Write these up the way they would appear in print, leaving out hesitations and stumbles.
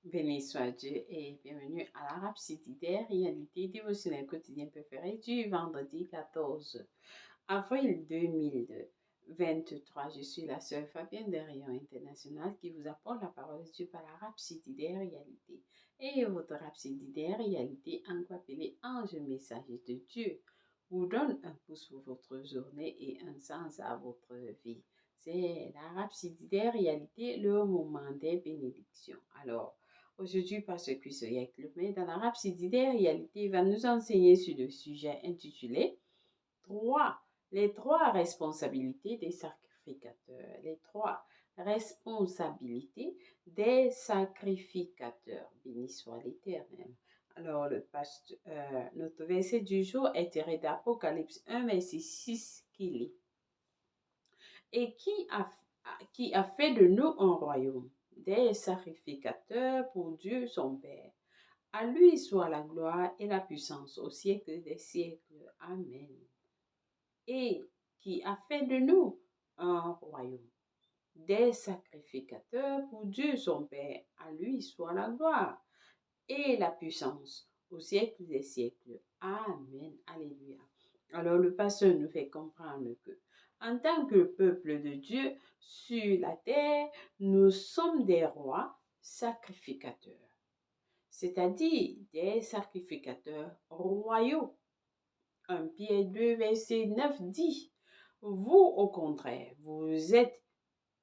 Béni soit Dieu et bienvenue à la Rhapsodie des réalités dévotionnelles quotidiennes préférées du vendredi 14 avril 2023. Je suis la sœur Fabienne des Rayons International qui vous apporte la parole de Dieu par la Rhapsodie des réalités. Et votre Rhapsodie des réalités, encore appelée Ange messager de Dieu, vous donne un pouce pour votre journée et un sens à votre vie. C'est la Rhapsodie des réalités, le moment des bénédictions. Alors, aujourd'hui, Pasteur Chris Oyeklume, dans la Rhapsodie des réalités, va nous enseigner sur le sujet intitulé les trois responsabilités des sacrificateurs. Les trois responsabilités des sacrificateurs. Béni soit l'Éternel. Alors, notre verset du jour est tiré d'Apocalypse 1, verset 6, qui lit. Et qui a fait de nous un royaume, des sacrificateurs pour Dieu son Père. À lui soit la gloire et la puissance au siècle des siècles. Amen. Et qui a fait de nous un royaume, des sacrificateurs pour Dieu son Père. À lui soit la gloire et la puissance au siècle des siècles. Amen. Alléluia. Alors le pasteur nous fait comprendre que en tant que peuple de Dieu sur la terre, nous sommes des rois sacrificateurs, c'est-à-dire des sacrificateurs royaux. 1 Pierre 2, verset 9 dit, vous au contraire, vous êtes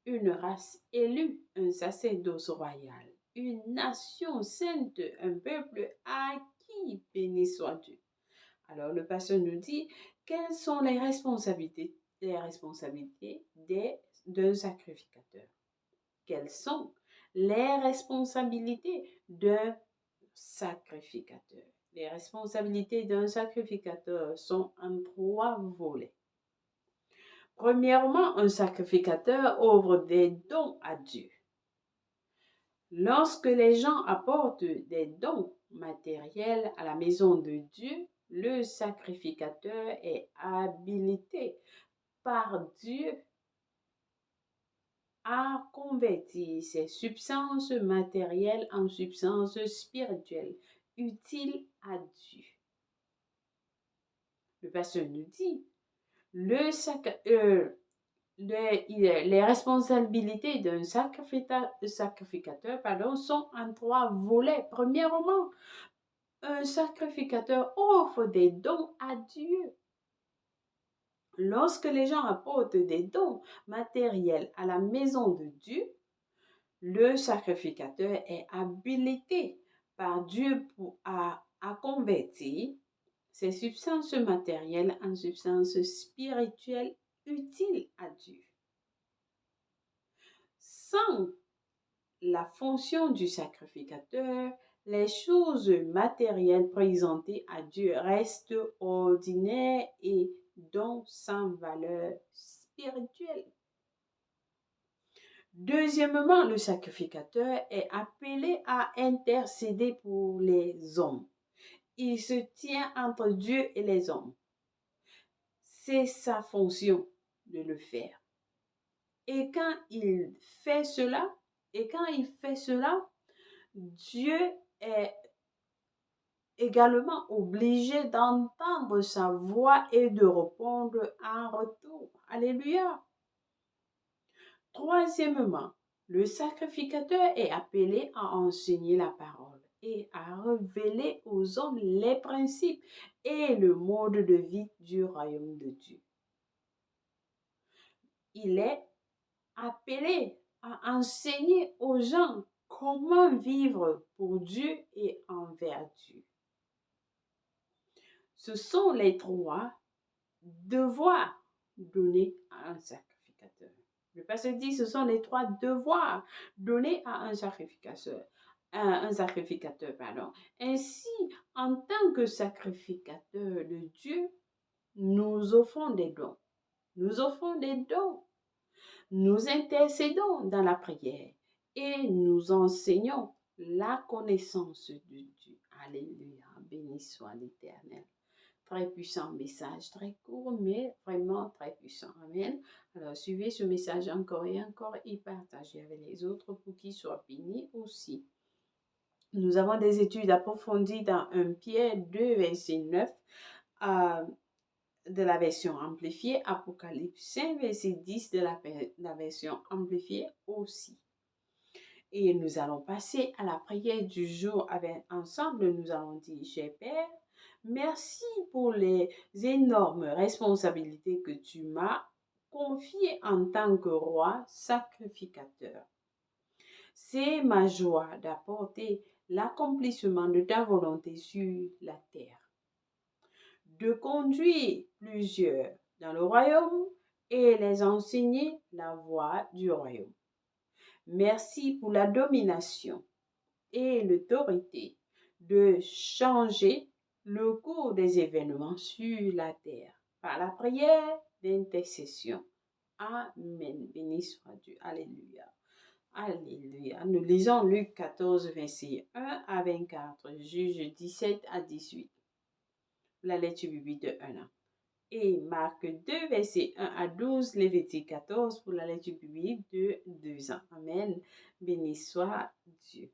une race élue, un sacerdoce royal, une nation sainte, un peuple acquis, béni soit Dieu. Alors le pasteur nous dit, quelles sont les responsabilités d'un sacrificateur? Quelles sont les responsabilités d'un sacrificateur? Les responsabilités d'un sacrificateur sont en trois volets. Premièrement, un sacrificateur offre des dons à Dieu. Lorsque les gens apportent des dons matériels à la maison de Dieu, le sacrificateur est habilité par Dieu à convertir ces substances matérielles en substances spirituelles utiles à Dieu. Le pasteur nous dit, les responsabilités d'un sacrificateur sont en trois volets. Premièrement, un sacrificateur offre des dons à Dieu. Lorsque les gens apportent des dons matériels à la maison de Dieu, le sacrificateur est habilité par Dieu à convertir ces substances matérielles en substances spirituelles utiles à Dieu. Sans la fonction du sacrificateur, les choses matérielles présentées à Dieu restent ordinaires et donc sans valeur spirituelle. Deuxièmement, le sacrificateur est appelé à intercéder pour les hommes. Il se tient entre Dieu et les hommes. C'est sa fonction de le faire. Et quand il fait cela, Dieu est également obligé d'entendre sa voix et de répondre en retour. Alléluia. Troisièmement, le sacrificateur est appelé à enseigner la parole et à révéler aux hommes les principes et le mode de vie du royaume de Dieu. Il est appelé à enseigner aux gens comment vivre pour Dieu et envers Dieu. Ce sont les trois devoirs donnés à un sacrificateur. Le pasteur dit, ce sont les trois devoirs donnés à un sacrificateur. Ainsi, en tant que sacrificateur de Dieu, nous offrons des dons. Nous offrons des dons. Nous intercédons dans la prière et nous enseignons la connaissance de Dieu. Alléluia. Béni soit l'Éternel. Très puissant message, très court, mais vraiment très puissant. Amen. Alors, suivez ce message encore et encore et partagez avec les autres pour qu'ils soient bénis aussi. Nous avons des études approfondies dans 1 Pierre 2, verset 9, de la version amplifiée, Apocalypse 5, verset 10 de la version amplifiée aussi. Et nous allons passer à la prière du jour ensemble. Nous allons dire, cher Père, merci pour les énormes responsabilités que tu m'as confiées en tant que roi sacrificateur. C'est ma joie d'apporter l'accomplissement de ta volonté sur la terre, de conduire plusieurs dans le royaume et les enseigner la voie du royaume. Merci pour la domination et l'autorité de changer le cours des événements sur la terre par la prière d'intercession. Amen. Béni soit Dieu. Alléluia. Alléluia. Nous lisons Luc 14, verset 1 à 24, Juge 17 à 18. La lecture biblique de 1 an. Et Marc 2, verset 1 à 12, Lévitique 14 pour la lecture biblique de 2 ans. Amen. Béni soit Dieu.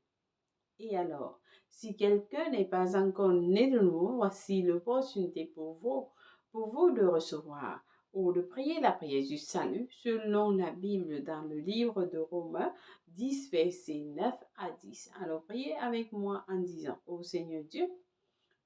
Et alors, si quelqu'un n'est pas encore né de nouveau, voici l'opportunité pour vous de recevoir ou de prier la prière du salut selon la Bible dans le livre de Romains 10, versets 9 à 10. Alors, priez avec moi en disant, ô Seigneur Dieu,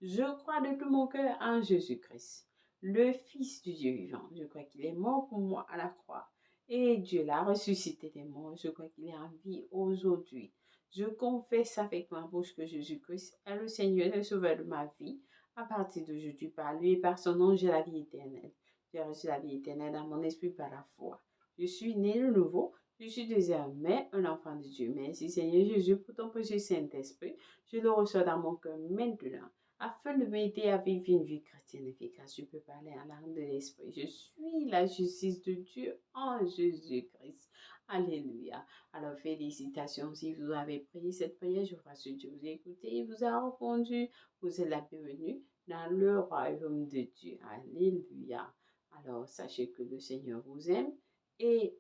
je crois de tout mon cœur en Jésus-Christ, le Fils du Dieu vivant. Je crois qu'il est mort pour moi à la croix et Dieu l'a ressuscité des morts. Je crois qu'il est en vie aujourd'hui. Je confesse avec ma bouche que Jésus-Christ est le Seigneur et le Sauveur de ma vie. À partir d'aujourd'hui, par lui et par son nom, j'ai la vie éternelle. J'ai reçu la vie éternelle dans mon esprit par la foi. Je suis né de nouveau. Je suis désormais un enfant de Dieu. Merci Seigneur Jésus pour ton précieux Saint-Esprit. Je le reçois dans mon cœur maintenant afin de m'aider à vivre une vie chrétienne efficace. Je peux parler en langue de l'Esprit. Je suis la justice de Dieu en Jésus-Christ. Alléluia. Alors, félicitations. Si vous avez prié cette prière, je crois que Dieu vous a écouté et vous a répondu. Vous êtes la bienvenue dans le royaume de Dieu. Alléluia. Alors, sachez que le Seigneur vous aime et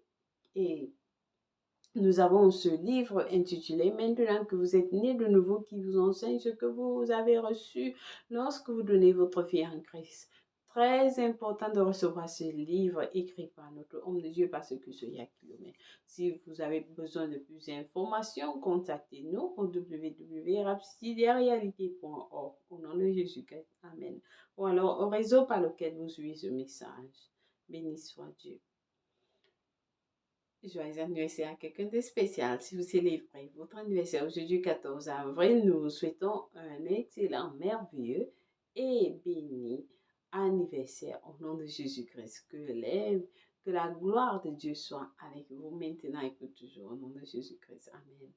nous avons ce livre intitulé Maintenant que vous êtes nés de nouveau qui vous enseigne ce que vous avez reçu lorsque vous donnez votre vie en Christ. Très important de recevoir ce livre écrit par notre homme de Dieu parce que c'est Yakilomé. Si vous avez besoin de plus d'informations, contactez-nous au www.rapsidiarealité.org au nom de Jésus-Christ. Amen. Ou alors au réseau par lequel vous suivez ce message. Béni soit Dieu. Joyeux anniversaire à quelqu'un de spécial. Si vous célébrez votre anniversaire aujourd'hui 14 avril, nous vous souhaitons un excellent, merveilleux et béni anniversaire au nom de Jésus-Christ. Que la gloire de Dieu soit avec vous maintenant et pour toujours au nom de Jésus-Christ. Amen.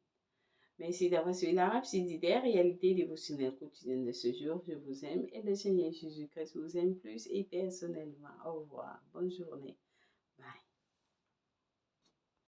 Merci d'avoir suivi la Rhapsodie des réalités dévotionnelles quotidiennes de ce jour. Je vous aime et le Seigneur Jésus-Christ vous aime plus et personnellement. Au revoir. Bonne journée. Bye.